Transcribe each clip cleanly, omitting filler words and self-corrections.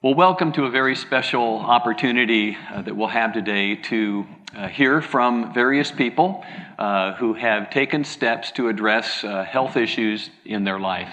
Well, welcome to a very special opportunity that we'll have today to hear from various people who have taken steps to address health issues in their life.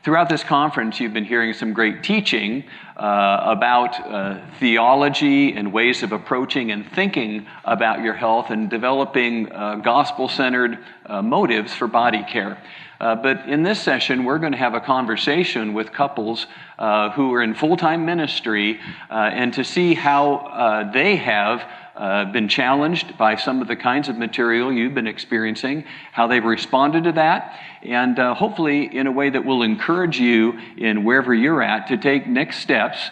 Throughout this conference, you've been hearing some great teaching about theology and ways of approaching and thinking about your health and developing gospel-centered motives for body care. But in this session, we're going to have a conversation with couples who are in full-time ministry and to see how they have been challenged by some of the kinds of material you've been experiencing, how they've responded to that, and hopefully in a way that will encourage you in wherever you're at to take next steps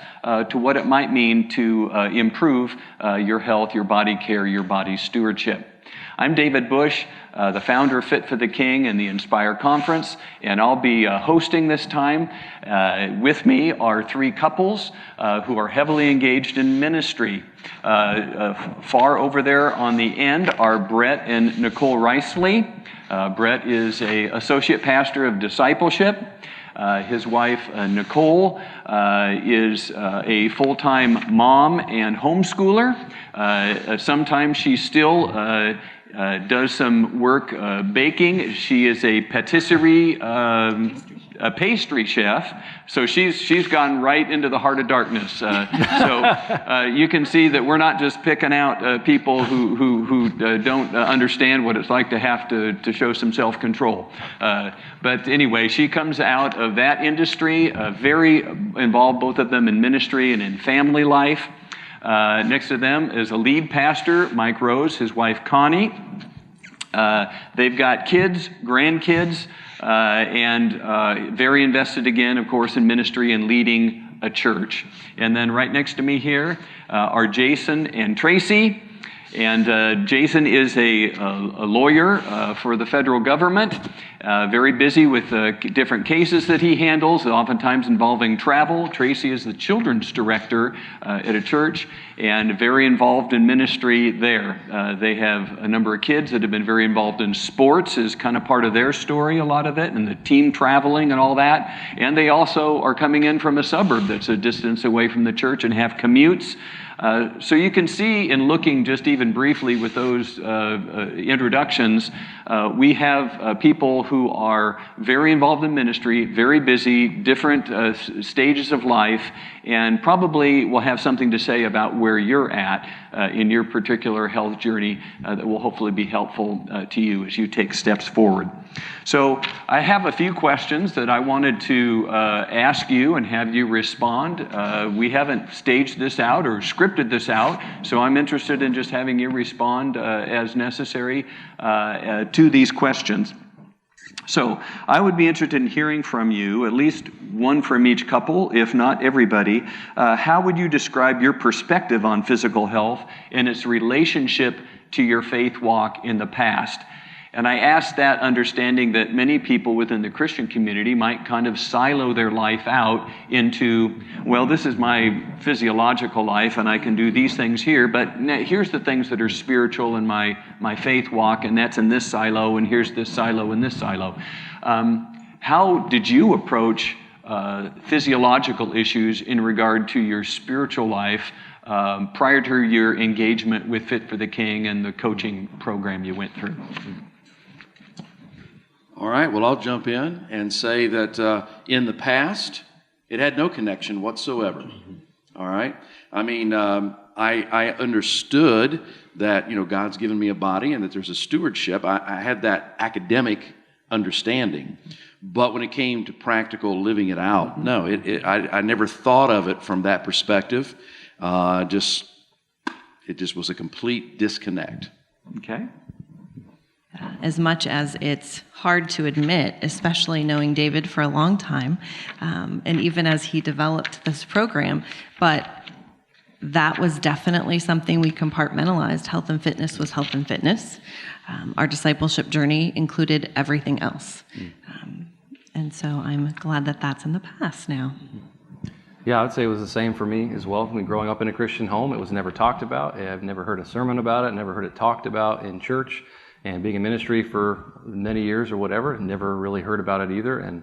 to what it might mean to improve your health, your body care, your body stewardship. I'm David Bush, the founder of Fit for the King and the INSPIRE conference, and I'll be hosting this time. With me are three couples who are heavily engaged in ministry. Far over there on the end are Brett and Nicole Riceley. Brett is an associate pastor of discipleship. His wife, Nicole, is a full-time mom and homeschooler. Sometimes she still does some work baking. She is a patisserie, a pastry chef, so she's gone right into the heart of darkness. So you can see that we're not just picking out people who don't understand what it's like to have to show some self-control. But anyway, she comes out of that industry, very involved, both of them in ministry and in family life. Next to them is a lead pastor, Mike Rose, his wife Connie. They've got kids, grandkids, and very invested again, of course, in ministry and leading a church. And then right next to me here are Jason and Tracy. And Jason is a lawyer for the federal government, very busy with different cases that he handles, oftentimes involving travel. Tracy is the children's director at a church and very involved in ministry there. They have a number of kids that have been very involved in sports is kind of part of their story, a lot of it, and the team traveling and all that. And they also are coming in from a suburb that's a distance away from the church and have commutes. So you can see in looking just even briefly with those introductions, we have people who are very involved in ministry, very busy, different stages of life, and probably will have something to say about where you're at in your particular health journey that will hopefully be helpful to you as you take steps forward. So I have a few questions that I wanted to ask you and have you respond. We haven't staged this out or scripted this out, so I'm interested in just having you respond as necessary to these questions. So I would be interested in hearing from you, at least one from each couple, if not everybody. How would you describe your perspective on physical health and its relationship to your faith walk in the past? And I ask that understanding that many people within the Christian community might kind of silo their life out into, well, this is my physiological life and I can do these things here, but here's the things that are spiritual in my faith walk, and that's in this silo, and here's this silo and this silo. How did you approach physiological issues in regard to your spiritual life prior to your engagement with Fit for the King and the coaching program you went through? All right, well, I'll jump in and say that in the past, it had no connection whatsoever. All right? I mean, I understood that, God's given me a body and that there's a stewardship. I had that academic understanding. But when it came to practical living it out, no, I never thought of it from that perspective. It just was a complete disconnect. Okay. As much as it's hard to admit, especially knowing David for a long time, and even as he developed this program, but that was definitely something we compartmentalized. Health and fitness was health and fitness. Our discipleship journey included everything else. And so I'm glad that that's in the past now. Yeah, I would say it was the same for me as well. Growing up in a Christian home, it was never talked about. I've never heard a sermon about it, never heard it talked about in church. And being in ministry for many years or whatever, never really heard about it either. And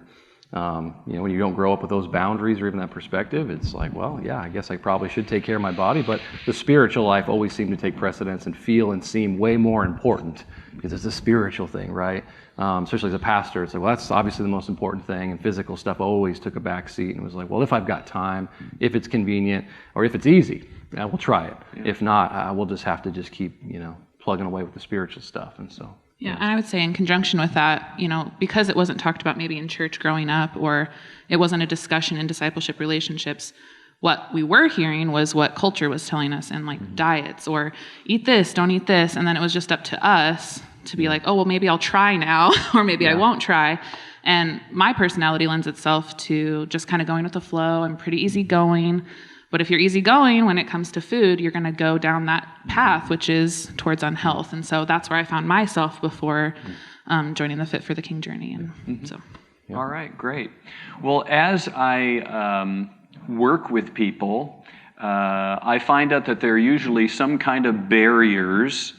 When you don't grow up with those boundaries or even that perspective, it's like, well, yeah, I guess I probably should take care of my body, but the spiritual life always seemed to take precedence and feel and seem way more important because it's a spiritual thing, right? Especially as a pastor, it's like, well, that's obviously the most important thing, and physical stuff always took a back seat, and it was like, well, if I've got time, if it's convenient, or if it's easy, we'll try it. Yeah. If not, we'll just have to just keep, plugging away with the spiritual stuff, and so. Yeah, and I would say in conjunction with that, because it wasn't talked about maybe in church growing up, or it wasn't a discussion in discipleship relationships, what we were hearing was what culture was telling us, and like diets, or eat this, don't eat this, and then it was just up to us to be like, oh, well, maybe I'll try now, or maybe I won't try. And my personality lends itself to just kind of going with the flow. I'm pretty easygoing. But if you're easygoing when it comes to food, you're going to go down that path, which is towards unhealth. And so that's where I found myself before joining the Fit for the King journey. And so. Yeah. All right, great. Well, as I work with people, I find out that there are usually some kind of barriers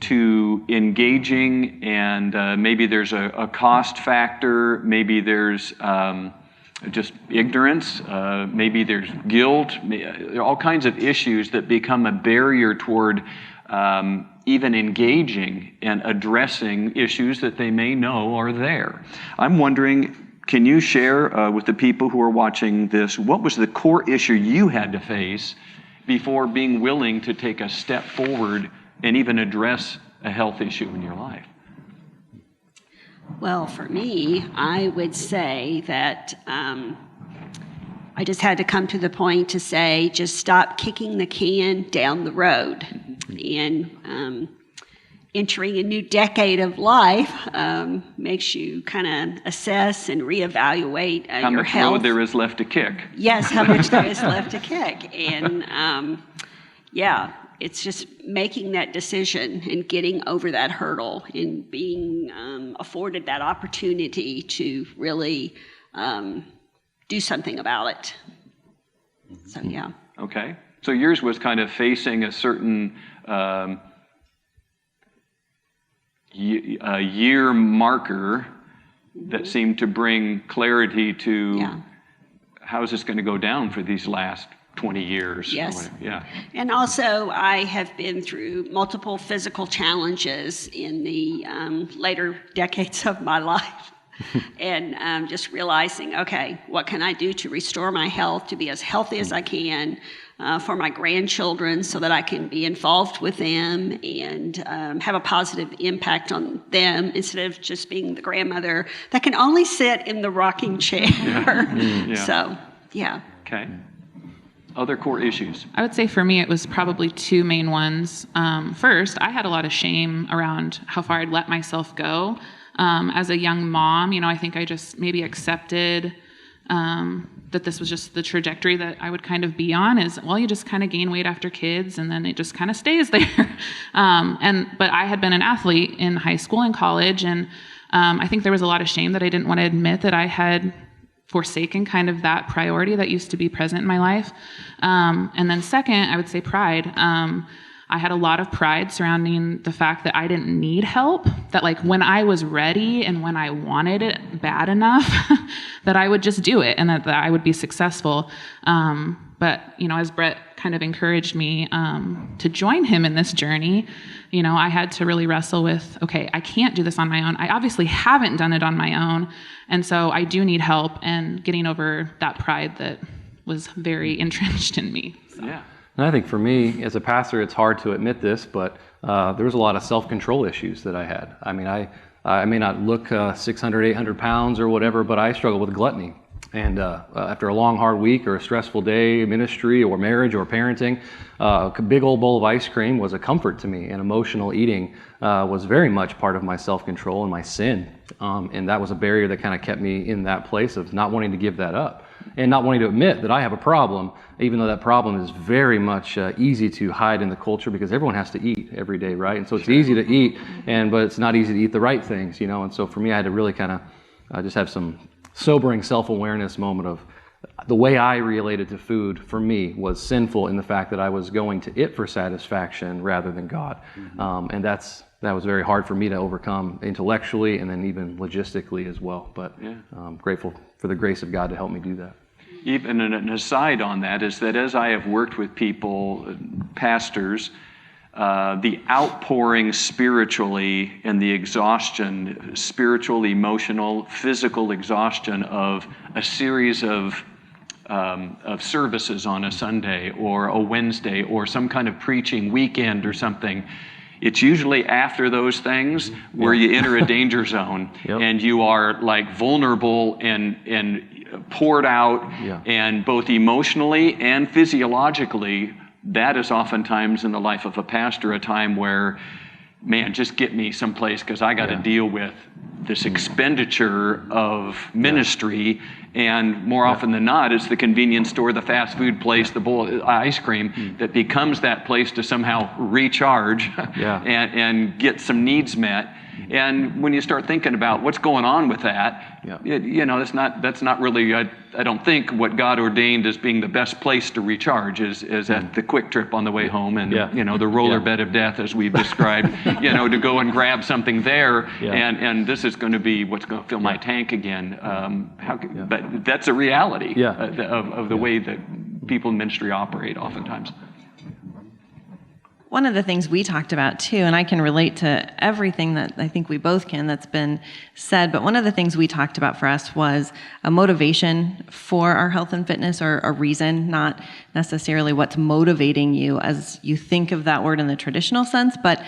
to engaging, and maybe there's a cost factor, maybe there's just ignorance, maybe there's guilt, there are all kinds of issues that become a barrier toward even engaging and addressing issues that they may know are there. I'm wondering, can you share with the people who are watching this, what was the core issue you had to face before being willing to take a step forward and even address a health issue in your life? Well, for me, I would say that I just had to come to the point to say, just stop kicking the can down the road. And entering a new decade of life makes you kind of assess and reevaluate how your much health. road there is left to kick. Yes, how much there is left to kick. And it's just making that decision and getting over that hurdle and being afforded that opportunity to really do something about it. So, yeah. Okay. So yours was kind of facing a certain year marker that seemed to bring clarity to how is this going to go down for these last 20 years. Yes. Yeah. And also, I have been through multiple physical challenges in the later decades of my life. And just realizing, okay, what can I do to restore my health, to be as healthy as I can for my grandchildren so that I can be involved with them and have a positive impact on them instead of just being the grandmother that can only sit in the rocking chair. So, yeah. Okay. Other core issues? I would say for me, it was probably two main ones. First, I had a lot of shame around how far I'd let myself go. As a young mom, I think I just maybe accepted that this was just the trajectory that I would kind of be on is, well, you just kind of gain weight after kids and then it just kind of stays there. But I had been an athlete in high school and college, and I think there was a lot of shame that I didn't want to admit that I had forsaken kind of that priority that used to be present in my life. And then second, I would say pride. I had a lot of pride surrounding the fact that I didn't need help, that like when I was ready and when I wanted it bad enough, that I would just do it and that I would be successful. But, as Brett kind of encouraged me to join him in this journey, I had to really wrestle with, okay, I can't do this on my own. I obviously haven't done it on my own. And so I do need help, and getting over that pride that was very entrenched in me. So. Yeah. And I think for me, as a pastor, it's hard to admit this, but there was a lot of self-control issues that I had. I mean, I may not look 600, 800 pounds or whatever, but I struggle with gluttony. And after a long, hard week or a stressful day, ministry or marriage or parenting, a big old bowl of ice cream was a comfort to me, and emotional eating was very much part of my self-control and my sin. And that was a barrier that kind of kept me in that place of not wanting to give that up and not wanting to admit that I have a problem, even though that problem is very much easy to hide in the culture because everyone has to eat every day, right? And so it's easy to eat, but it's not easy to eat the right things, And so for me, I had to really kind of just have some sobering self-awareness moment of the way I related to food for me was sinful in the fact that I was going to it for satisfaction rather than God. And that was very hard for me to overcome intellectually and then even logistically as well. But grateful for the grace of God to help me do that. Even an aside on that is that as I have worked with people, pastors, the outpouring spiritually and the exhaustion, spiritual, emotional, physical exhaustion of a series of services on a Sunday or a Wednesday or some kind of preaching weekend or something. It's usually after those things where you enter a danger zone and you are like vulnerable and poured out, and both emotionally and physiologically. That is oftentimes in the life of a pastor a time where, man, just get me someplace because I got to deal with this expenditure of ministry. And more often than not, it's the convenience store, the fast food place, the bowl of ice cream that becomes that place to somehow recharge and get some needs met. And when you start thinking about what's going on with that, that's not really, I don't think, what God ordained as being the best place to recharge is at the quick trip on the way home and, the roller bed of death, as we've described, to go and grab something there. And this is going to be what's going to fill my tank again. But that's a reality of the way that people in ministry operate oftentimes. One of the things we talked about too, and I can relate to everything that I think we both can that's been said, but one of the things we talked about for us was a motivation for our health and fitness, or a reason, not necessarily what's motivating you as you think of that word in the traditional sense, but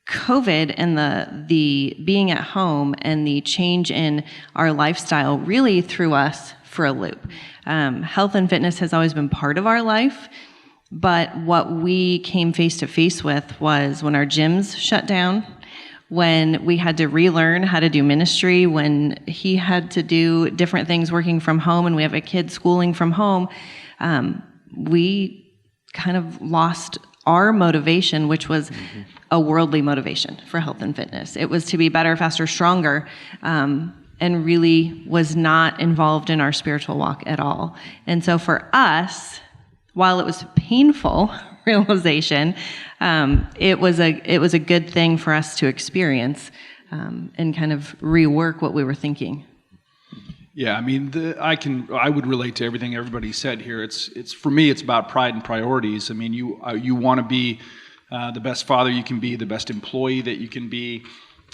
COVID and the being at home and the change in our lifestyle really threw us for a loop. Health and fitness has always been part of our life. But what we came face to face with was when our gyms shut down, when we had to relearn how to do ministry, when he had to do different things working from home, and we have a kid schooling from home, we kind of lost our motivation, which was a worldly motivation for health and fitness. It was to be better, faster, stronger, and really was not involved in our spiritual walk at all. And so for us, while it was a painful realization, it was a good thing for us to experience and kind of rework what we were thinking. Yeah, I mean, I would relate to everything everybody said here. It's for me, it's about pride and priorities. I mean, you want to be the best father you can be, the best employee that you can be.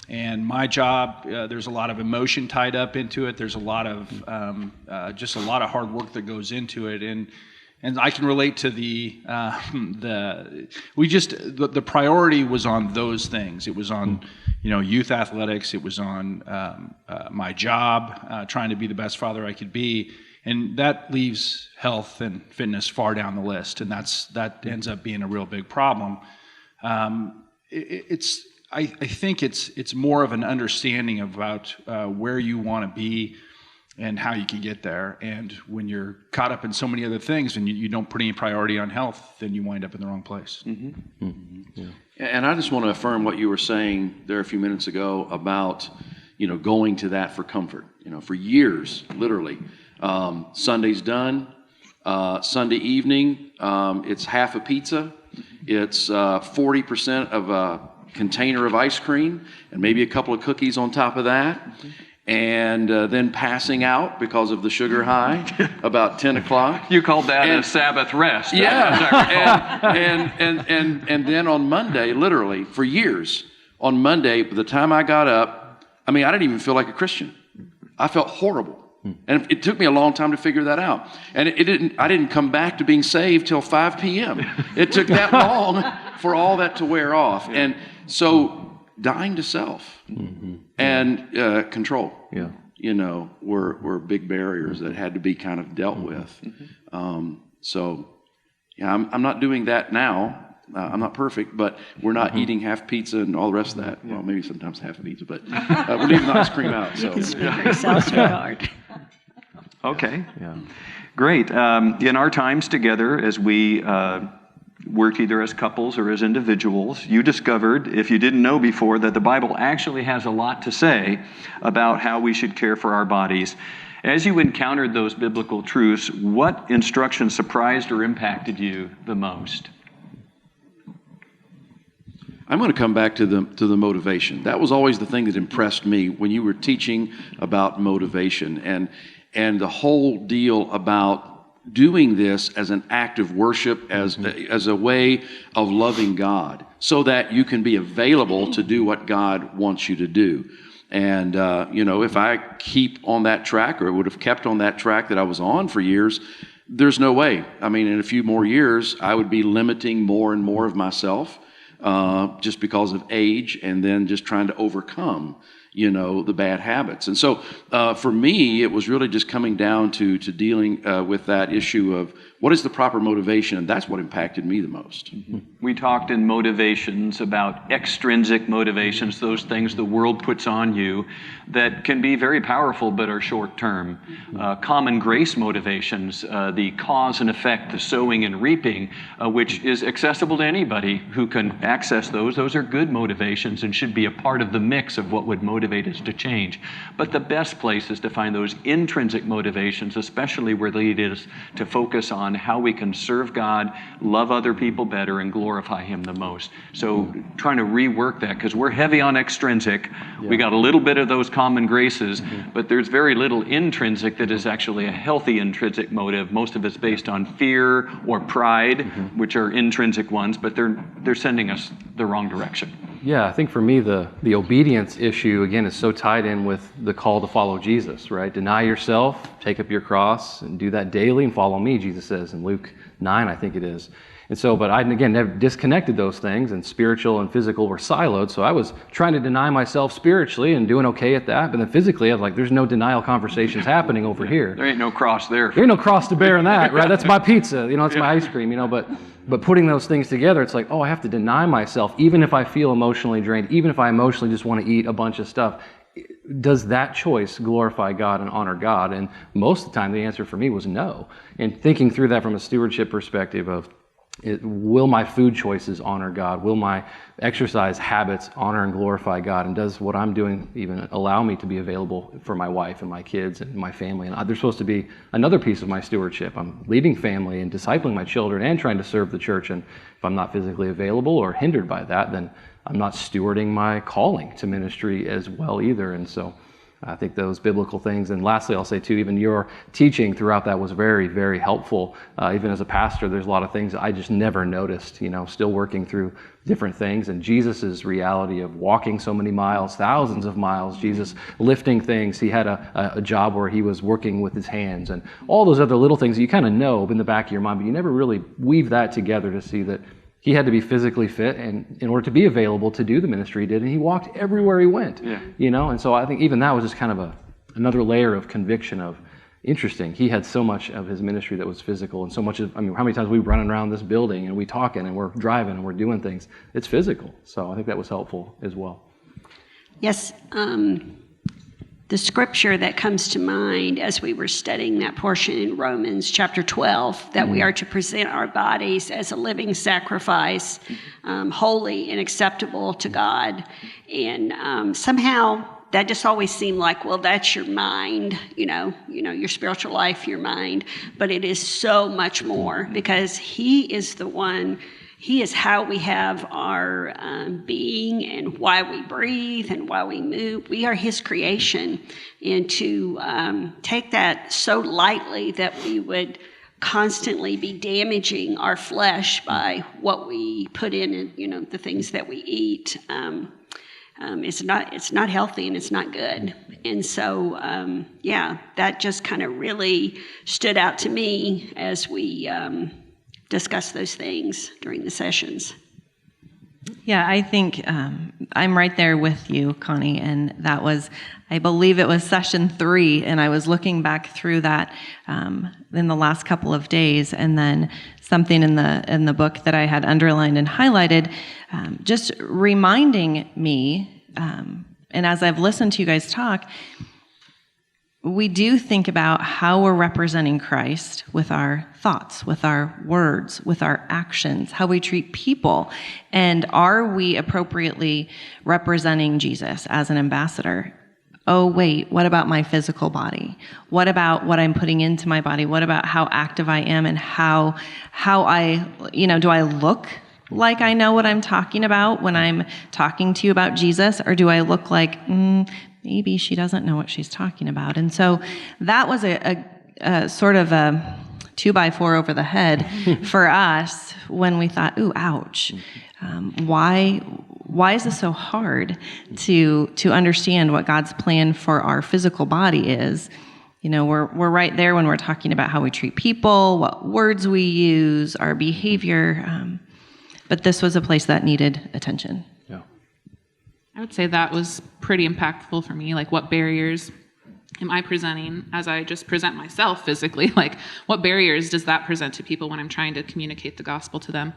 And my job, there's a lot of emotion tied up into it. There's a lot of just a lot of hard work that goes into it. And I can relate to the priority was on those things. It was on, youth athletics. It was on my job, trying to be the best father I could be, and that leaves health and fitness far down the list, and that ends up being a real big problem. I think it's more of an understanding about where you want to be and how you can get there. And when you're caught up in so many other things and you don't put any priority on health, then you wind up in the wrong place. And I just want to affirm what you were saying there a few minutes ago about, going to that for comfort. For years, literally, Sunday's done, Sunday evening, it's half a pizza, it's 40% of a container of ice cream, and maybe a couple of cookies on top of that. And then passing out because of the sugar high about 10 o'clock. You called that a Sabbath rest. Yeah. and then on Monday, literally, for years, on Monday, by the time I got up, I didn't even feel like a Christian. I felt horrible. And it took me a long time to figure that out. And I didn't come back to being saved till 5 p.m. It took that long for all that to wear off. And so dying to self and control, were big barriers that had to be kind of dealt with. I'm not doing that now. I'm not perfect, but we're not eating half pizza and all the rest of that. Well, maybe sometimes half a pizza, but we're leaving the ice cream out. So. Okay. Yeah. Great. In our times together, as we worked either as couples or as individuals, you discovered, if you didn't know before, that the Bible actually has a lot to say about how we should care for our bodies. As you encountered those biblical truths, what instruction surprised or impacted you the most? I'm going to come back to the motivation. That was always the thing that impressed me when you were teaching about motivation and the whole deal about doing this as an act of worship, as a way of loving God, so that you can be available to do what God wants you to do. And if I keep on that track, or would have kept on that track that I was on for years, there's no way. I mean, in a few more years, I would be limiting more and more of myself, just because of age, and then just trying to overcome the bad habits. And so for me, it was really just coming down to dealing with that issue of what is the proper motivation, and that's what impacted me the most. We talked in motivations about extrinsic motivations, those things the world puts on you that can be very powerful but are short-term. Common grace motivations, the cause and effect, the sowing and reaping, which is accessible to anybody who can access those. Those are good motivations and should be a part of the mix of what would motivate us to change. But the best place is to find those intrinsic motivations, especially where they lead us to focus on how we can serve God, love other people better, and glorify Him the most. So trying to rework that, because we're heavy on extrinsic. We got a little bit of those common graces, but there's very little intrinsic that is actually a healthy intrinsic motive. Most of it's based on fear or pride, which are intrinsic ones, but they're sending us the wrong direction. Yeah, I think for me, the obedience issue, again, is so tied in with the call to follow Jesus, right? Deny yourself, take up your cross, and do that daily, and follow me, Jesus says in Luke 9, I think it is. And so, but I, again, never disconnected those things, and spiritual and physical were siloed, so I was trying to deny myself spiritually and doing okay at that, but then physically, I was like, there's no denial conversations happening over here. There ain't no cross there. There ain't no cross to bear in that, right? That's my pizza, that's my ice cream, but putting those things together, it's like, I have to deny myself, even if I feel emotionally drained, even if I emotionally just want to eat a bunch of stuff. Does that choice glorify God and honor God? And most of the time, the answer for me was no. And thinking through that from a stewardship perspective of, will my food choices honor God? Will my exercise habits honor and glorify God? And does what I'm doing even allow me to be available for my wife and my kids and my family? And they're supposed to be another piece of my stewardship. I'm leading family and discipling my children and trying to serve the church. And if I'm not physically available or hindered by that, then I'm not stewarding my calling to ministry as well either. And so I think those biblical things. And lastly, I'll say too, even your teaching throughout that was very, very helpful. Even as a pastor, there's a lot of things I just never noticed, still working through different things. And Jesus's reality of walking so many miles, thousands of miles, Jesus lifting things. He had a job where he was working with his hands and all those other little things that you kind of know in the back of your mind, but you never really weave that together to see that he had to be physically fit and in order to be available to do the ministry he did, and he walked everywhere he went. And so I think even that was just kind of another layer of conviction of, interesting, he had so much of his ministry that was physical, and so much of, how many times we running around this building and we talking and we're driving and we're doing things, it's physical. So I think that was helpful as well. Yes, the scripture that comes to mind as we were studying that portion in Romans chapter 12, that we are to present our bodies as a living sacrifice, holy and acceptable to God. And somehow that just always seemed like, well, that's your mind, your spiritual life, your mind. But it is so much more, because He is the one. He is how we have our being and why we breathe and why we move. We are His creation. And to take that so lightly that we would constantly be damaging our flesh by what we put in and, the things that we eat, it's not healthy and it's not good. And so, that just kind of really stood out to me as we discuss those things during the sessions. Yeah, I think I'm right there with you, Connie, and that was, I believe it was session 3, and I was looking back through that in the last couple of days, and then something in the book that I had underlined and highlighted, just reminding me, and as I've listened to you guys talk, we do think about how we're representing Christ with our thoughts, with our words, with our actions, how we treat people. And are we appropriately representing Jesus as an ambassador? Oh, wait, what about my physical body? What about what I'm putting into my body? What about how active I am and how I, do I look like I know what I'm talking about when I'm talking to you about Jesus, or do I look like maybe she doesn't know what she's talking about? And so that was a sort of a 2x4 over the head for us when we thought, ooh, ouch. Why is this so hard to understand what God's plan for our physical body is? You know, we're right there when we're talking about how we treat people, what words we use, our behavior. But this was a place that needed attention. Yeah. I would say that was pretty impactful for me. Like, what barriers am I presenting as I just present myself physically? Like, what barriers does that present to people when I'm trying to communicate the gospel to them?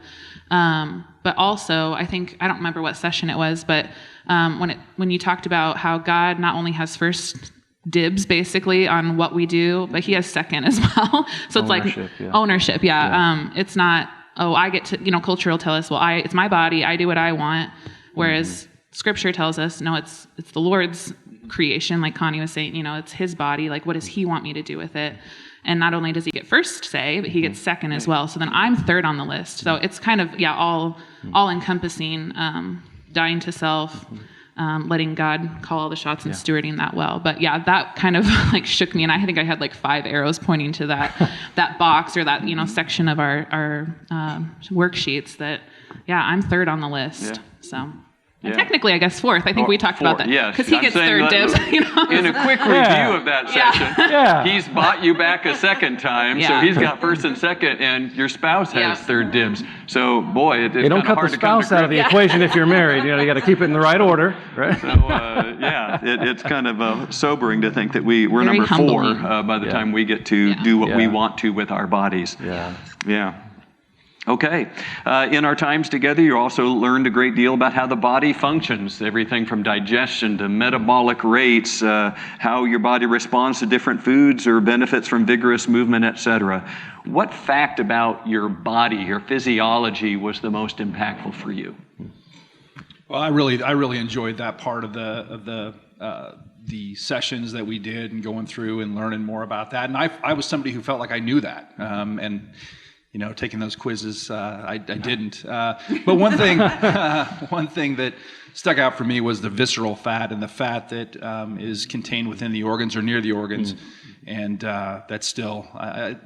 But also, I think, I don't remember what session it was, but when you talked about how God not only has first dibs basically on what we do, but he has second as well. So it's ownership. Yeah. It's not, I get to, culture will tell us, well, it's my body, I do what I want. Whereas scripture tells us, no, it's the Lord's creation. Like Connie was saying, it's his body. Like, what does he want me to do with it? And not only does he get first say, but he gets second as well. So then I'm third on the list. So it's kind of, all encompassing, dying to self, letting God call all the shots and stewarding that well. But that kind of like shook me. And I think I had like 5 arrows pointing to that box or that, section of our worksheets that, I'm third on the list. Yeah. So. And technically, I guess fourth. I think we talked about that. Yes. Because he gets third dibs. In a quick review of that session, he's bought you back a second time, so he's got first and second, and your spouse has third dibs. So, boy, it's You don't cut the spouse out of the equation if you're married. You got to keep it in the right order, right? So, it's kind of sobering to think that we're Very number humbling. 4 by the time we get to do what we want to with our bodies. Yeah. Okay. In our times together, you also learned a great deal about how the body functions, everything from digestion to metabolic rates, how your body responds to different foods or benefits from vigorous movement, etc. What fact about your body, your physiology, was the most impactful for you? Well, I really enjoyed that part of the sessions that we did and going through and learning more about that. And I was somebody who felt like I knew that. Taking those quizzes, I didn't. But one thing that stuck out for me was the visceral fat and the fat that is contained within the organs or near the organs, and that's still. I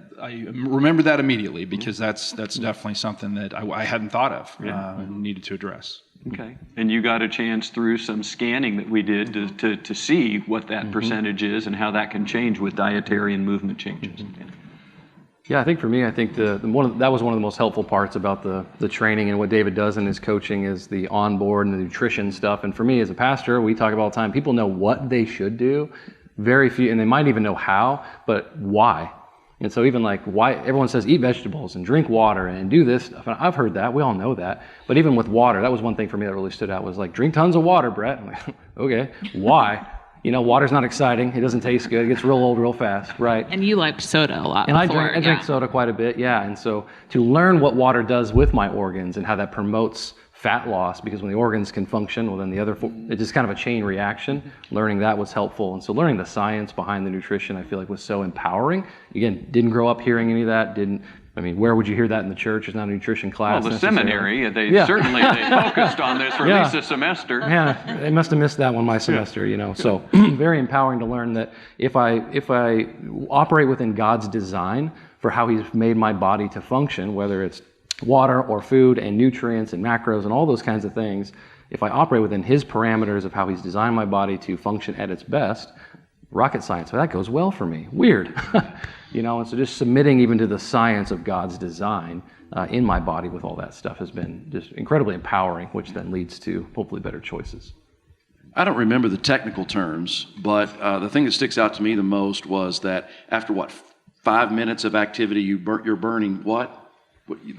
remember that immediately because that's definitely something that I hadn't thought of and needed to address. Okay. And you got a chance through some scanning that we did to see what that percentage is and how that can change with dietary and movement changes. Yeah, I think for me, that was one of the most helpful parts about the training and what David does in his coaching is the onboard and the nutrition stuff. And for me as a pastor, we talk about all the time, people know what they should do, very few, and they might even know how, but why? And so even like why everyone says eat vegetables and drink water and do this stuff. And I've heard that, we all know that. But even with water, that was one thing for me that really stood out was like, drink tons of water, Brett. I'm like, okay, why? Water's not exciting. It doesn't taste good. It gets real old real fast, right? And you liked soda a lot and before. I drink soda quite a bit, And so to learn what water does with my organs and how that promotes fat loss, because when the organs can function, well, then it's just kind of a chain reaction. Learning that was helpful. And so learning the science behind the nutrition, I feel like was so empowering. Again, didn't grow up hearing any of that. Where would you hear that in the church? It's not a nutrition class. Well, the seminary, they focused on this for at least a semester. Yeah, they must have missed that one my semester, So very empowering to learn that if I operate within God's design for how He's made my body to function, whether it's water or food and nutrients and macros and all those kinds of things, if I operate within His parameters of how He's designed my body to function at its best, rocket science, so that goes well for me. Weird. And so just submitting even to the science of God's design in my body with all that stuff has been just incredibly empowering, which then leads to hopefully better choices. I don't remember the technical terms, but the thing that sticks out to me the most was that after 5 minutes of activity, you're burning what? We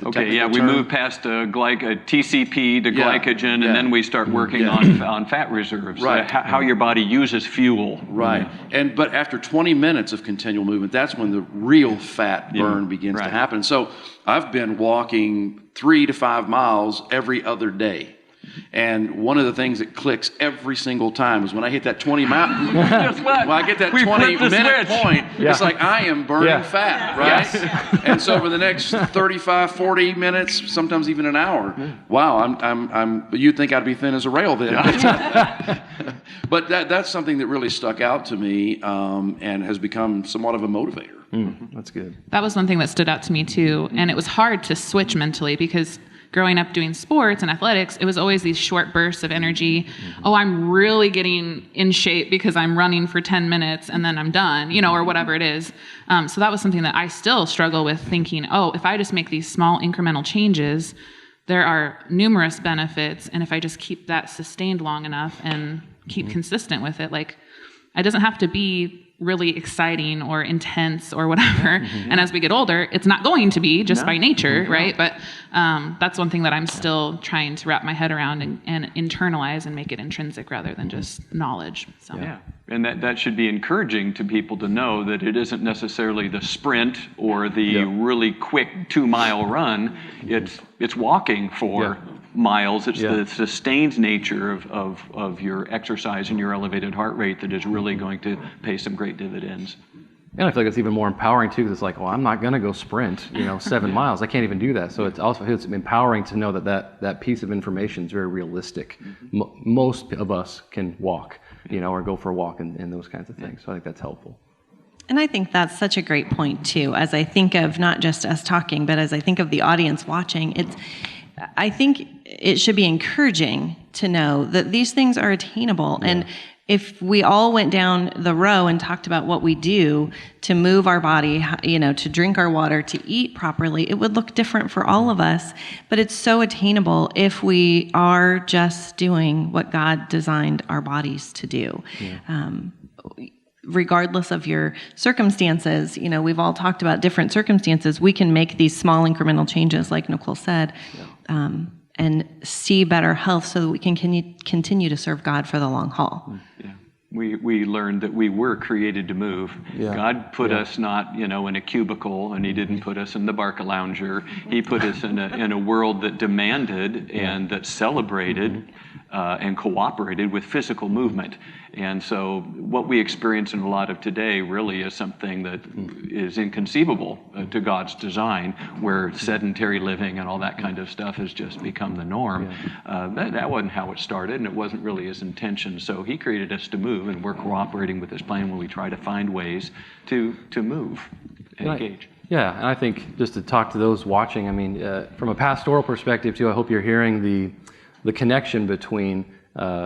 move past TCP to glycogen, and then we start working on fat reserves, how your body uses fuel. Right, but after 20 minutes of continual movement, that's when the real fat burn begins to happen. So I've been walking 3 to 5 miles every other day. And one of the things that clicks every single time is when I hit that 20-mile, Guess what? when I get that We flipped the 20-minute switch. point, it's like I am burning Yeah. fat, right? And so for the next 35, 40 minutes, sometimes even an hour, wow, you'd think I'd be thin as a rail then. But that's something that really stuck out to me and has become somewhat of a motivator. That's good. That was one thing that stood out to me too. And it was hard to switch mentally because growing up doing sports and athletics, it was always these short bursts of energy. Oh, I'm really getting in shape because I'm running for 10 minutes and then I'm done, or whatever it is. So that was something that I still struggle with, thinking, oh, if I just make these small incremental changes, there are numerous benefits. And if I just keep that sustained long enough and keep consistent with it, like, it doesn't have to be really exciting or intense or whatever. And as we get older, it's not going to be just by nature, right? But that's one thing that I'm still trying to wrap my head around and internalize and make it intrinsic rather than just knowledge. So. Yeah, and that should be encouraging to people to know that it isn't necessarily the sprint or the really quick 2-mile run. It's walking for miles. It's the sustained nature of your exercise and your elevated heart rate that is really going to pay some great dividends. And I feel like it's even more empowering too, because it's like, well, I'm not going to go sprint, 7 miles. I can't even do that. So it's empowering to know that piece of information is very realistic. Most of us can walk, or go for a walk and those kinds of things. So I think that's helpful. And I think that's such a great point too, as I think of not just us talking, but as I think of the audience watching. I think it should be encouraging to know that these things are attainable. And if we all went down the row and talked about what we do to move our body, to drink our water, to eat properly, it would look different for all of us. But it's so attainable if we are just doing what God designed our bodies to do. Regardless of your circumstances, we've all talked about different circumstances. We can make these small incremental changes, like Nicole said, and see better health so that we can continue to serve God for the long haul. Yeah. We learned that we were created to move. God put us not, in a cubicle, and He didn't put us in the Barcalounger. He put us in a world that demanded and that celebrated and cooperated with physical movement. And so what we experience in a lot of today really is something that is inconceivable to God's design, where sedentary living and all that kind of stuff has just become the norm. That wasn't how it started, and it wasn't really His intention. So He created us to move, and we're cooperating with His plan when we try to find ways to move and engage. Yeah, and I think just to talk to those watching, from a pastoral perspective too, I hope you're hearing the connection between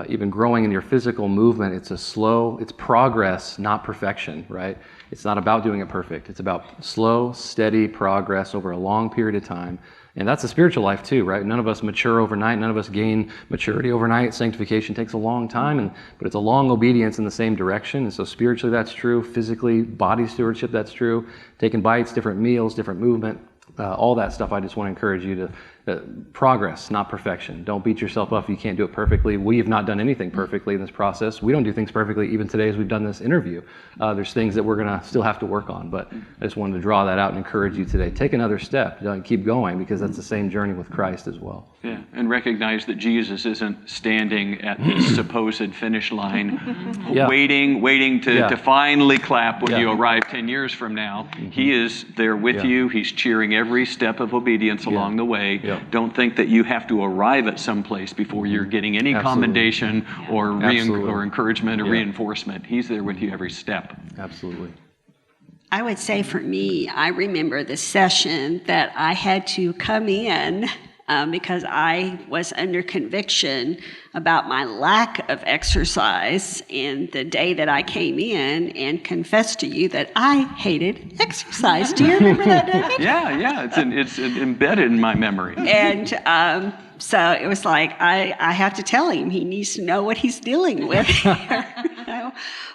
even growing in your physical movement. It's progress, not perfection, right? It's not about doing it perfect. It's about slow, steady progress over a long period of time. And that's a spiritual life too, right? None of us mature overnight. None of us gain maturity overnight. Sanctification takes a long time, but it's a long obedience in the same direction. And so spiritually, that's true. Physically, body stewardship, that's true. Taking bites, different meals, different movement, all that stuff. I just want to encourage you to progress, not perfection. Don't beat yourself up if you can't do it perfectly. We have not done anything perfectly in this process. We don't do things perfectly even today as we've done this interview. There's things that we're going to still have to work on, but I just wanted to draw that out and encourage you today. Take another step. Keep going, because that's the same journey with Christ as well. Yeah, and recognize that Jesus isn't standing at this supposed finish line, waiting to finally clap when you arrive 10 years from now. He is there with you. He's cheering every step of obedience along the way. Don't think that you have to arrive at some place before you're getting any commendation or encouragement or reinforcement. He's there with you every step. Absolutely. I would say for me, I remember the session that I had to come in because I was under conviction about my lack of exercise, and the day that I came in and confessed to you that I hated exercise. Do you remember that, David? Yeah, it's embedded in my memory. And so it was like, I have to tell him. He needs to know what he's dealing with here.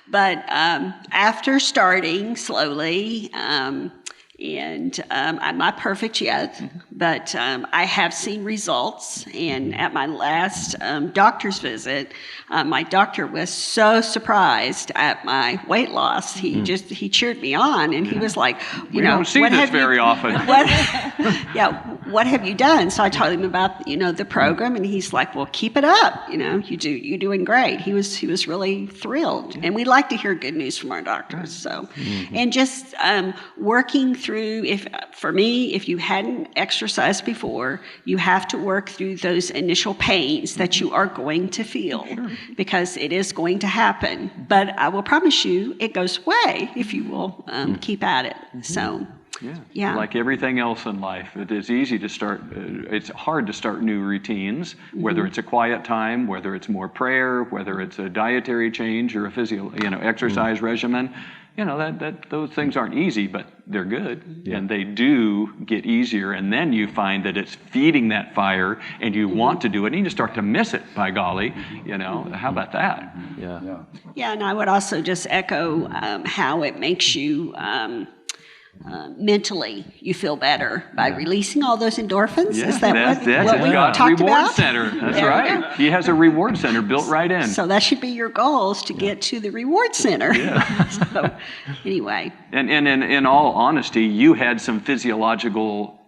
But after starting slowly, and I'm not perfect yet, but I have seen results. And at my last doctor's visit, my doctor was so surprised at my weight loss. He cheered me on, and he was like, We don't see this very often. What have you done? So I told him about the program, and he's like, well, keep it up. You're doing great. He was really thrilled, and we like to hear good news from our doctors. So, and just working through. For me, if you hadn't exercised before, you have to work through those initial pains that you are going to feel, because it is going to happen. But I will promise you, it goes away if you will keep at it. So. Yeah. Like everything else in life, it is easy to start. It's hard to start new routines, whether it's a quiet time, whether it's more prayer, whether it's a dietary change or a exercise regimen. Those things aren't easy, but they're good, and they do get easier. And then you find that it's feeding that fire, and you want to do it, and you start to miss it. By golly, how about that? Yeah, and I would also just echo how it makes you. Mentally, you feel better by releasing all those endorphins. Yeah, is that what we got talked reward about? Center. That's right. He has a reward center built right in. So that should be your goals to get to the reward center. Yeah. So anyway. And in all honesty, you had some physiological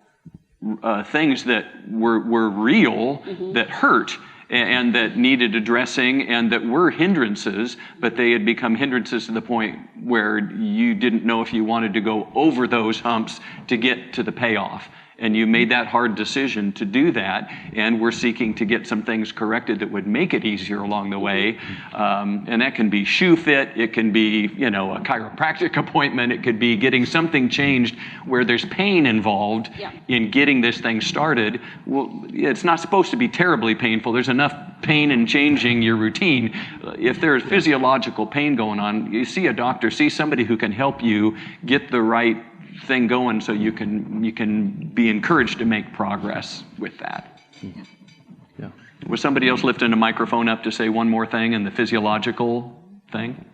things that were real that hurt. And that needed addressing, and that were hindrances, but they had become hindrances to the point where you didn't know if you wanted to go over those humps to get to the payoff. And you made that hard decision to do that, and we're seeking to get some things corrected that would make it easier along the way. And that can be shoe fit, it can be, a chiropractic appointment, it could be getting something changed where there's pain involved in getting this thing started. Well, it's not supposed to be terribly painful. There's enough pain in changing your routine. If there's physiological pain going on, you see a doctor, see somebody who can help you get the right thing going, so you can be encouraged to make progress with that. Yeah. Was somebody else lifting a microphone up to say one more thing in the physiological thing?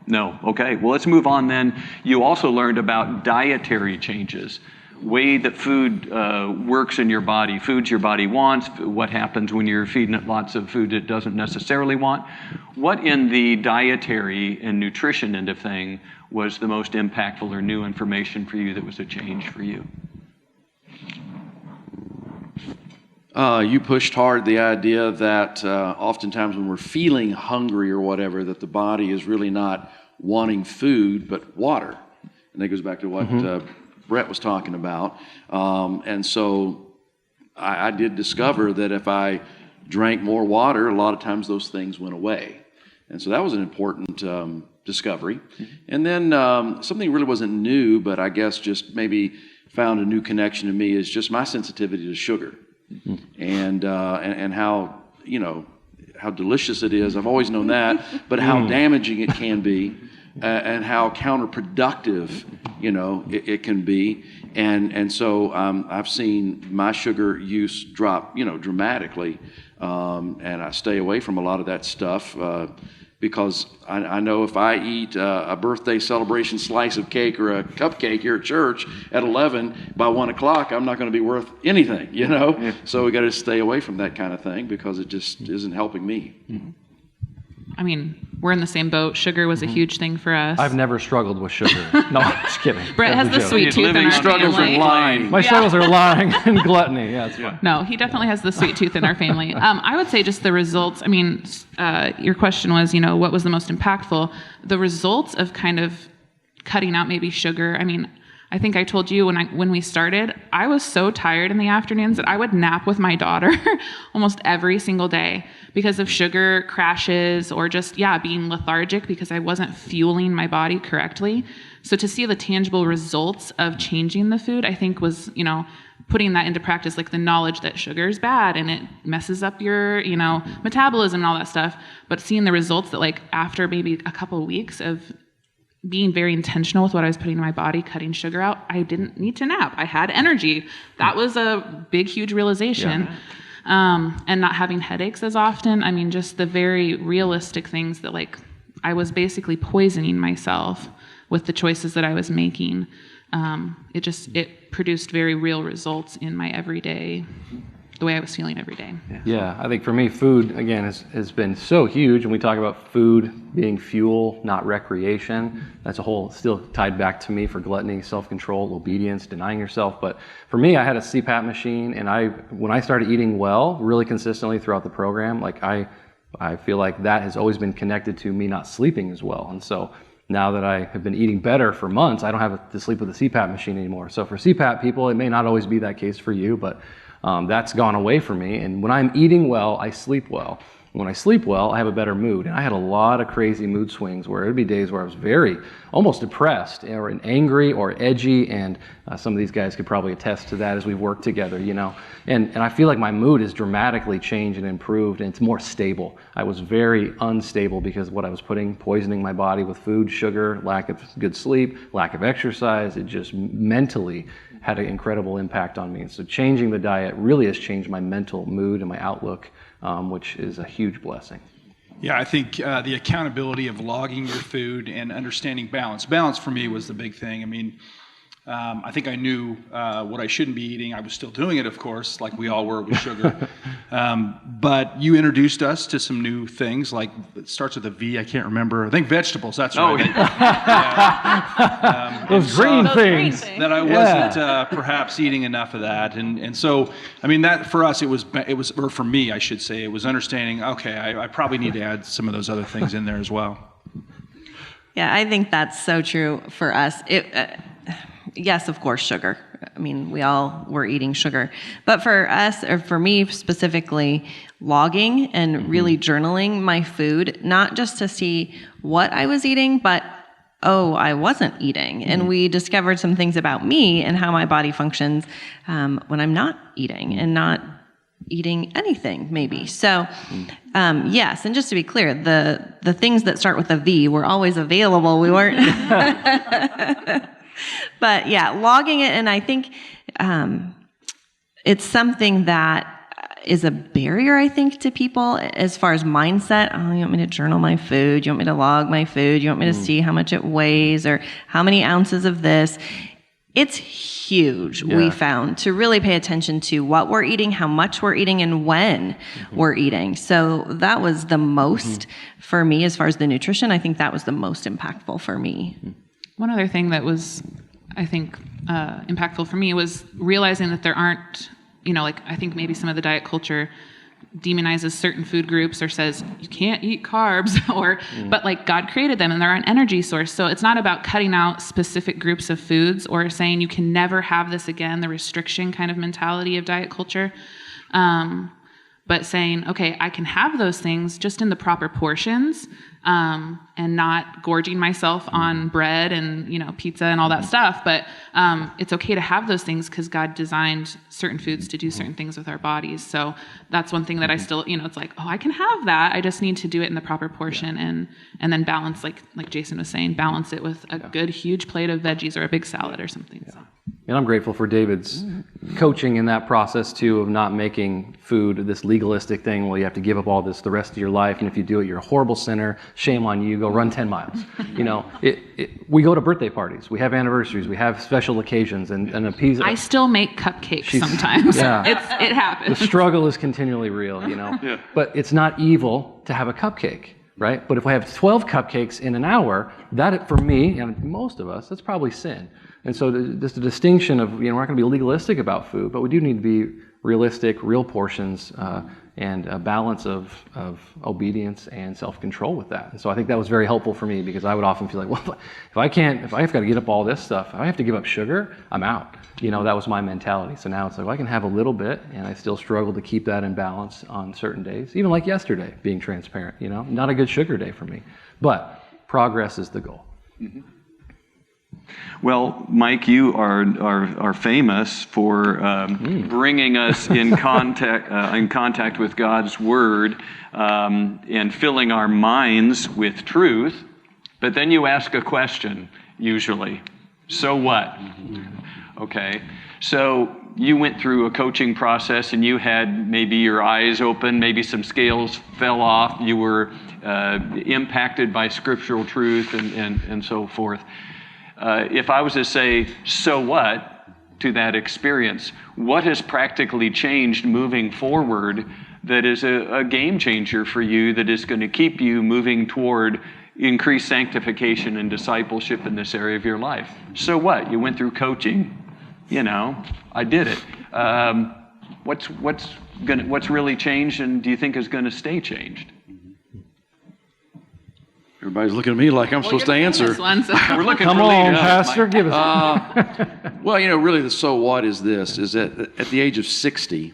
No. Okay. Well, let's move on then. You also learned about dietary changes, way that food works in your body, foods your body wants, what happens when you're feeding it lots of food it doesn't necessarily want. What in the dietary and nutrition end of thing was the most impactful or new information for you that was a change for you? You pushed hard the idea that oftentimes when we're feeling hungry or whatever, that the body is really not wanting food, but water. And that goes back to what Brett was talking about. And so I did discover that if I drank more water, a lot of times those things went away. And so that was an important discovery. And then something really wasn't new, but I guess just maybe found a new connection to me, is just my sensitivity to sugar. And how, how delicious it is. I've always known that, but how damaging it can be, and how counterproductive, it can be. And so I've seen my sugar use drop, dramatically. And I stay away from a lot of that stuff, because I know if I eat a birthday celebration slice of cake or a cupcake here at church at 11, by 1 o'clock, I'm not going to be worth anything, Yeah. So we got to stay away from that kind of thing, because it just isn't helping me. I mean, we're in the same boat. Sugar was a huge thing for us. I've never struggled with sugar. No, I'm just kidding. Brett has the sweet tooth in our struggles family. with lying. My struggles are lying and gluttony. Yeah, it's fine. No, he definitely has the sweet tooth in our family. I would say just the results. I mean, your question was, what was the most impactful? The results of kind of cutting out maybe sugar. I mean, I think I told you when we started, I was so tired in the afternoons that I would nap with my daughter almost every single day because of sugar crashes, or just, being lethargic because I wasn't fueling my body correctly. So to see the tangible results of changing the food, I think was, putting that into practice, like the knowledge that sugar is bad and it messes up your, metabolism and all that stuff. But seeing the results that, like, after maybe a couple of weeks of being very intentional with what I was putting in my body, cutting sugar out, I didn't need to nap. I had energy. That was a big, huge realization. And not having headaches as often. I mean, just the very realistic things that, like, I was basically poisoning myself with the choices that I was making. it produced very real results in my everyday, the way I was feeling every day. Yeah, I think for me, food, again, has been so huge. And we talk about food being fuel, not recreation. That's a whole, still tied back to me for gluttony, self-control, obedience, denying yourself. But for me, I had a CPAP machine, and when I started eating well, really consistently throughout the program, like I feel like that has always been connected to me not sleeping as well. And so now that I have been eating better for months, I don't have to sleep with a CPAP machine anymore. So for CPAP people, it may not always be that case for you, but that's gone away from me. And when I'm eating well, I sleep well. When I sleep well, I have a better mood. And I had a lot of crazy mood swings where there'd be days where I was very, almost depressed or angry or edgy. And some of these guys could probably attest to that as we've worked together, you know. And I feel like my mood has dramatically changed and improved, and it's more stable. I was very unstable because of what I was poisoning my body with food, sugar, lack of good sleep, lack of exercise. It just mentally had an incredible impact on me. And so changing the diet really has changed my mental mood and my outlook, which is a huge blessing. Yeah, I think the accountability of logging your food and understanding balance. Balance for me was the big thing. I mean, I think I knew what I shouldn't be eating. I was still doing it, of course, like we all were with sugar. But you introduced us to some new things, like it starts with a V. I can't remember. I think vegetables. That's right. Those green things. That I wasn't perhaps eating enough of that, and so I mean that for us it was or for me I should say it was understanding. Okay, I probably need to add some of those other things in there as well. Yeah, I think that's so true for us. Yes, of course, sugar. I mean, we all were eating sugar. But for us, or for me specifically, logging and really journaling my food, not just to see what I was eating, but, I wasn't eating. And we discovered some things about me and how my body functions when I'm not eating and not eating anything, maybe. So, yes, and just to be clear, the things that start with a V were always available. We weren't... But yeah, logging it, and I think it's something that is a barrier, I think, to people as far as mindset. Oh, you want me to journal my food? You want me to log my food? You want me to see how much it weighs or how many ounces of this? It's huge, we found, to really pay attention to what we're eating, how much we're eating, and when we're eating. So that was the most for me as far as the nutrition. I think that was the most impactful for me. One other thing that was, I think, impactful for me was realizing that there aren't, like I think maybe some of the diet culture demonizes certain food groups or says you can't eat carbs but like God created them and they're an energy source. So it's not about cutting out specific groups of foods or saying you can never have this again, the restriction kind of mentality of diet culture. But saying, okay, I can have those things just in the proper portions, and not gorging myself on bread and, pizza and all that stuff. But it's okay to have those things because God designed certain foods to do certain things with our bodies. So that's one thing that I still, it's like, I can have that. I just need to do it in the proper portion and then balance, like Jason was saying, balance it with a good, huge plate of veggies or a big salad or something. Yeah. So. And I'm grateful for David's coaching in that process, too, of not making food this legalistic thing. Well, you have to give up all this the rest of your life, and if you do it, you're a horrible sinner. Shame on you. Go run 10 miles. We go to birthday parties. We have anniversaries. We have special occasions, and appease. I still make cupcakes sometimes. Yeah. It happens. The struggle is continually real, Yeah. But it's not evil to have a cupcake, right? But if I have 12 cupcakes in an hour, that, for me, and most of us, that's probably sin. And so just a distinction of, we're not going to be legalistic about food, but we do need to be realistic, real portions, and a balance of obedience and self-control with that. And so I think that was very helpful for me because I would often feel like, well, if I've got to give up all this stuff, if I have to give up sugar, I'm out. That was my mentality. So now it's like, well, I can have a little bit, and I still struggle to keep that in balance on certain days. Even like yesterday, being transparent, not a good sugar day for me. But progress is the goal. Mm-hmm. Well, Mike, you are famous for bringing us in contact with God's Word and filling our minds with truth. But then you ask a question, usually. So what? Okay. So you went through a coaching process and you had maybe your eyes open, maybe some scales fell off. You were impacted by scriptural truth and so forth. If I was to say, so what, to that experience, what has practically changed moving forward that is a game changer for you, that is going to keep you moving toward increased sanctification and discipleship in this area of your life? So what? You went through coaching. I did it. What's really changed, and do you think is going to stay changed? Everybody's looking at me like I'm supposed to answer. This one, so. We're looking Come for on, leaders. Pastor, give us. Well, really the so what is this, is that at the age of 60,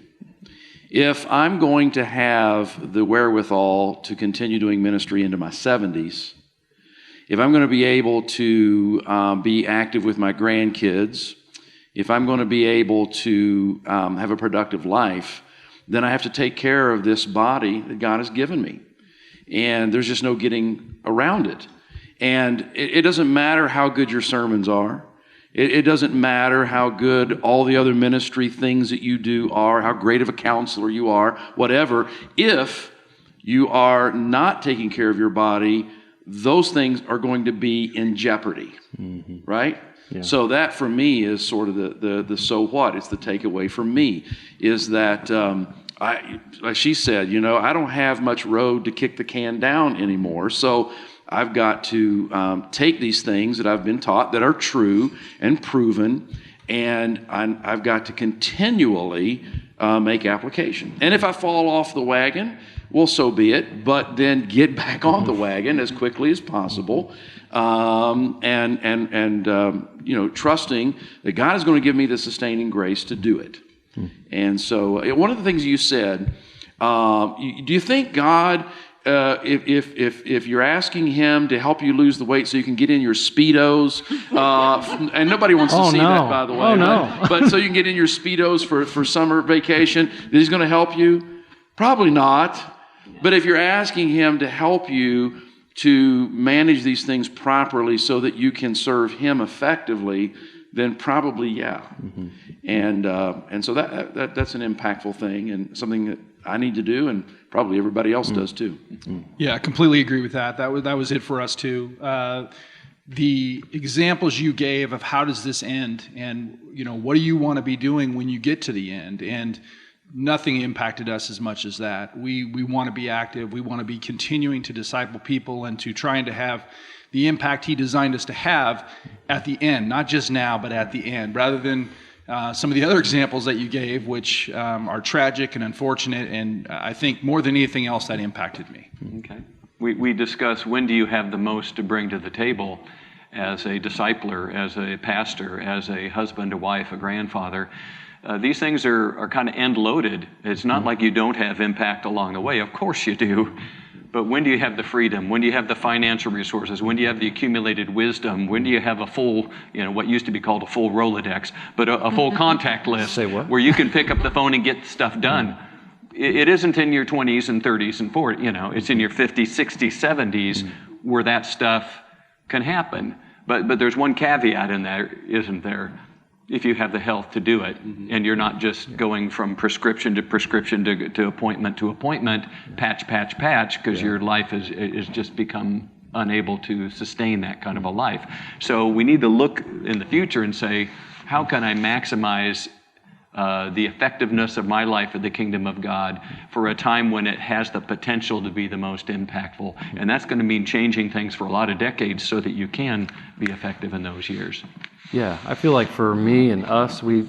if I'm going to have the wherewithal to continue doing ministry into my 70s, if I'm going to be able to be active with my grandkids, if I'm going to be able to have a productive life, then I have to take care of this body that God has given me. And there's just no getting around it. And it doesn't matter how good your sermons are. It doesn't matter how good all the other ministry things that you do are, how great of a counselor you are, whatever. If you are not taking care of your body, those things are going to be in jeopardy, right? Yeah. So that for me is sort of the so what. It's the takeaway for me is that like she said, I don't have much road to kick the can down anymore. So I've got to take these things that I've been taught that are true and proven, and I've got to continually make application. And if I fall off the wagon, well, so be it, but then get back on the wagon as quickly as possible, trusting that God is going to give me the sustaining grace to do it. And so one of the things you said, do you think God, if you're asking Him to help you lose the weight so you can get in your Speedos, and nobody wants to see that, by the way. Oh, no. But so you can get in your Speedos for summer vacation, that He's going to help you? Probably not. But if you're asking Him to help you to manage these things properly so that you can serve Him effectively, then probably, yeah. And so that's an impactful thing and something that I need to do, and probably everybody else does too. Yeah, I completely agree with that. That was it for us too. The examples you gave of how does this end, and what do you want to be doing when you get to the end, and nothing impacted us as much as that. We want to be active. We want to be continuing to disciple people and to trying to have the impact He designed us to have at the end, not just now, but at the end, rather than some of the other examples that you gave, which are tragic and unfortunate, and I think more than anything else that impacted me. Okay. We discuss, when do you have the most to bring to the table as a discipler, as a pastor, as a husband, a wife, a grandfather. These things are kind of end-loaded. It's not like you don't have impact along the way. Of course you do. But when do you have the freedom? When do you have the financial resources? When do you have the accumulated wisdom? When do you have a full, what used to be called a full Rolodex, but a full contact list Say what? where you can pick up the phone and get stuff done? It isn't in your 20s and 30s and 40s, it's in your 50s, 60s, 70s where that stuff can happen. But there's one caveat in there, isn't there? If you have the health to do it, and you're not just going from prescription to prescription to appointment to appointment, patch, because your life is just become unable to sustain that kind of a life. So we need to look in the future and say, how can I maximize the effectiveness of my life for the kingdom of God for a time when it has the potential to be the most impactful? And that's going to mean changing things for a lot of decades so that you can be effective in those years. Yeah, I feel like for me and us, we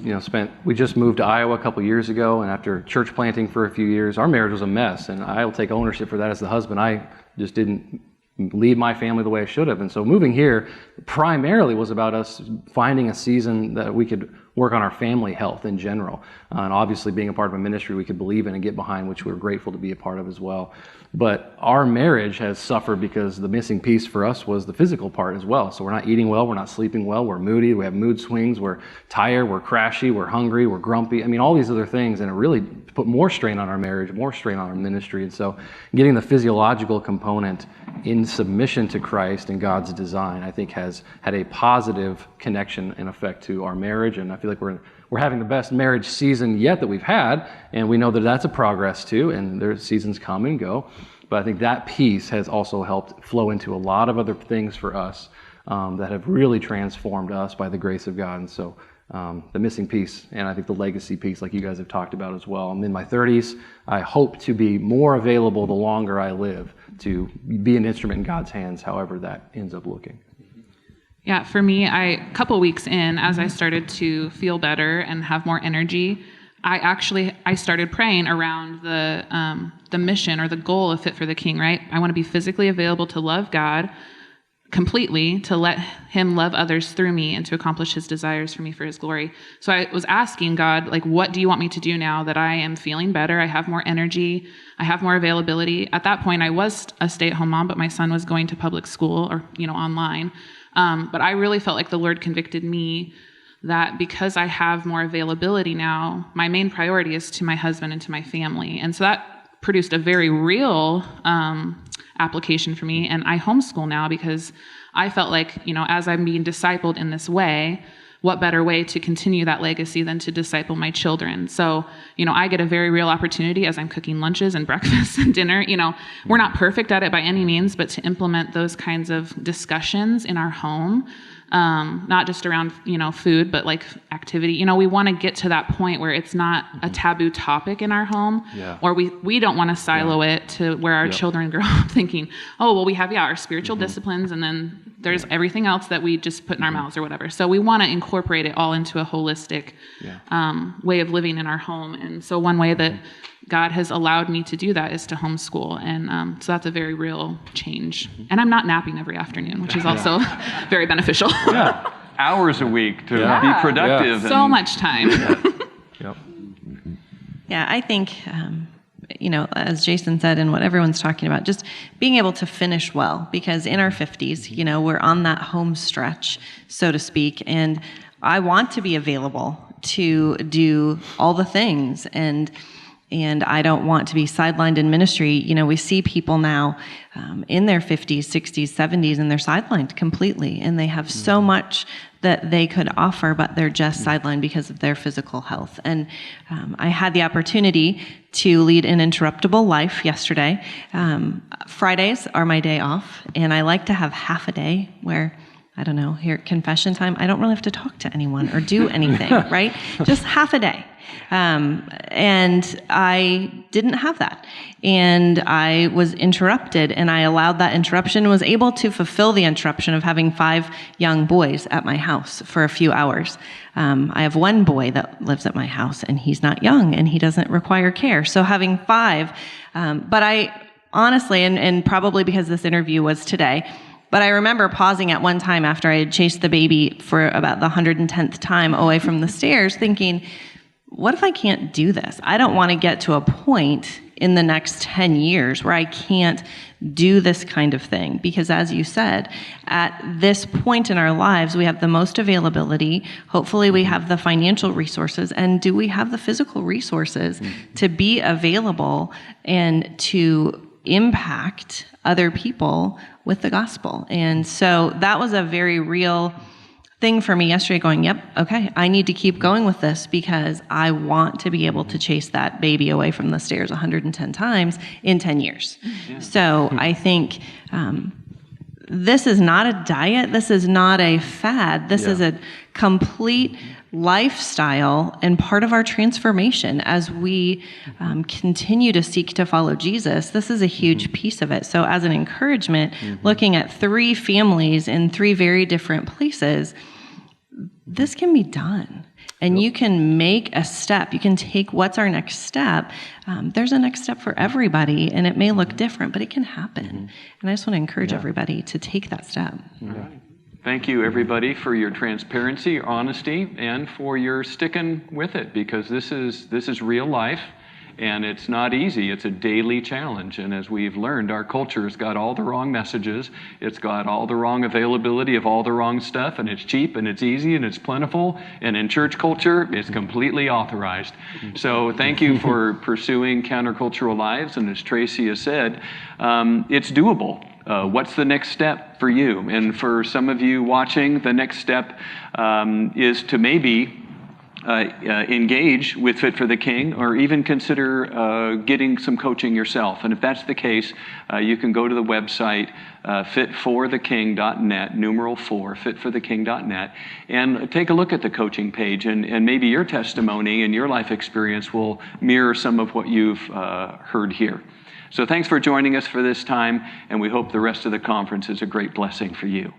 just moved to Iowa a couple years ago, and after church planting for a few years, our marriage was a mess, and I'll take ownership for that as the husband. I just didn't lead my family the way I should have, and so moving here primarily was about us finding a season that we could work on our family health in general, and obviously being a part of a ministry we could believe in and get behind, which we're grateful to be a part of as well. But our marriage has suffered because the missing piece for us was the physical part as well. So we're not eating well, we're not sleeping well, we're moody, we have mood swings, we're tired, we're crashy, we're hungry, we're grumpy. I mean, all these other things, and it really put more strain on our marriage, more strain on our ministry. And so getting the physiological component in submission to Christ and God's design, I think has had a positive connection and effect to our marriage. And I feel like we're having the best marriage season yet that we've had, and we know that that's a progress too, and there's seasons come and go. But I think that piece has also helped flow into a lot of other things for us that have really transformed us by the grace of God. And so the missing piece, and I think the legacy piece, like you guys have talked about as well. I'm in my 30s. I hope to be more available the longer I live to be an instrument in God's hands, however that ends up looking. Yeah, for me, a couple weeks in, as I started to feel better and have more energy, I started praying around the mission or the goal of Fit for the King, right? I want to be physically available to love God completely, to let him love others through me and to accomplish his desires for me for his glory. So I was asking God, like, what do you want me to do now that I am feeling better? I have more energy. I have more availability. At that point, I was a stay-at-home mom, but my son was going to public school or, online. But I really felt like the Lord convicted me that because I have more availability now, my main priority is to my husband and to my family. And so that produced a very real application for me. And I homeschool now because I felt like, as I'm being discipled in this way, what better way to continue that legacy than to disciple my children? So, I get a very real opportunity as I'm cooking lunches and breakfast and dinner. We're not perfect at it by any means, but to implement those kinds of discussions in our home, not just around, food, but like activity. We want to get to that point where it's not a taboo topic in our home, or we don't want to silo it to where our children grow up thinking, oh, well, we have, our spiritual disciplines, and then there's everything else that we just put in our mouths or whatever. So we want to incorporate it all into a holistic way of living in our home. And so one way that God has allowed me to do that is to homeschool. And so that's a very real change. And I'm not napping every afternoon, which is also very beneficial. Yeah. Hours a week to be productive. Yeah. So much time. Yeah, I think, as Jason said and what everyone's talking about, just being able to finish well, because in our 50s, we're on that home stretch, so to speak, and I want to be available to do all the things, and I don't want to be sidelined in ministry. We see people now in their 50s, 60s, 70s, and they're sidelined completely, and they have so much that they could offer, but they're just sidelined because of their physical health. And I had the opportunity to lead an interruptible life yesterday. Fridays are my day off, and I like to have half a day where, I don't know, here at confession time, I don't really have to talk to anyone or do anything, right? Just half a day. And I didn't have that. And I was interrupted, and I allowed that interruption, was able to fulfill the interruption of having 5 young boys at my house for a few hours. I have one boy that lives at my house, and he's not young, and he doesn't require care. So having 5, but I honestly, and probably because this interview was today, but I remember pausing at one time after I had chased the baby for about the 110th time away from the stairs, thinking, what if I can't do this? I don't want to get to a point in the next 10 years where I can't do this kind of thing. Because as you said, at this point in our lives, we have the most availability. Hopefully we have the financial resources. And do we have the physical resources to be available and to impact other people with the gospel? And so that was a very real thing for me yesterday, going, yep, okay, I need to keep going with this because I want to be able to chase that baby away from the stairs 110 times in 10 years. Yeah. So I think this is not a diet. This is not a fad. This is a complete lifestyle and part of our transformation as we continue to seek to follow Jesus. This is a huge piece of it. So as an encouragement, looking at 3 families in 3 very different places, this can be done. And you can make a step. You can take what's our next step. There's a next step for everybody, and it may look different, but it can happen. And I just want to encourage everybody to take that step. Thank you, everybody, for your transparency, your honesty, and for your sticking with it, because this is real life, and it's not easy. It's a daily challenge, and as we've learned, our culture's got all the wrong messages. It's got all the wrong availability of all the wrong stuff, and it's cheap, and it's easy, and it's plentiful, and in church culture, it's completely authorized. So thank you for pursuing countercultural lives, and as Tracy has said, it's doable. What's the next step for you? And for some of you watching, the next step is to maybe engage with Fit for the King, or even consider getting some coaching yourself. And if that's the case, you can go to the website fitfortheking.net, numeral 4, fitfortheking.net, and take a look at the coaching page, and maybe your testimony and your life experience will mirror some of what you've heard here. So thanks for joining us for this time, and we hope the rest of the conference is a great blessing for you.